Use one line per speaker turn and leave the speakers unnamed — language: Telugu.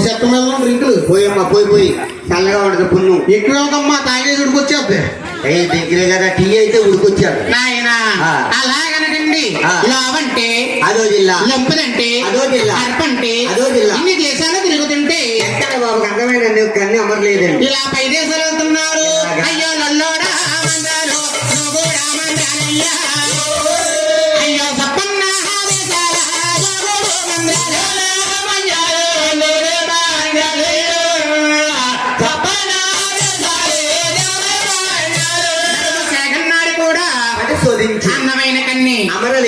చెత్త మీద డ్రింకులు
పోయమ్మా పోయి చల్లగా ఉండదు పున్ను.
ఇక్కడ ఒకమ్మా తాగేసి ఉడికొచ్చేద్ది.
దగ్గరే కదా టీ అయితే ఉడికొచ్చాడు
నాయన అలాగనకండి. లావంటే
అదో జిల్లా,
లొంపదంటే
అదో జిల్లా,
అర్పంటే
అదో జిల్లా.
ఇన్ని దేశాలు తిరుగుతుంటే
ఎక్కడ బాబు అందమైన కన్నీ అమరలేదండి.
ఇలా 5 దేశాలు వెళ్తున్నారు. అయ్యో నల్లోడా మందాలు నువ్వు కూడా మందాలయ్యా. అయ్యో సప్పన్న దేశాల జోగుడు మందాలు మంజాలు నువ్వు మంజాలు. సప్పన్న దేశాలే జోగుడు మంజాలు. కూడా
శోధించి
అందమైన కన్ని
అమరలే.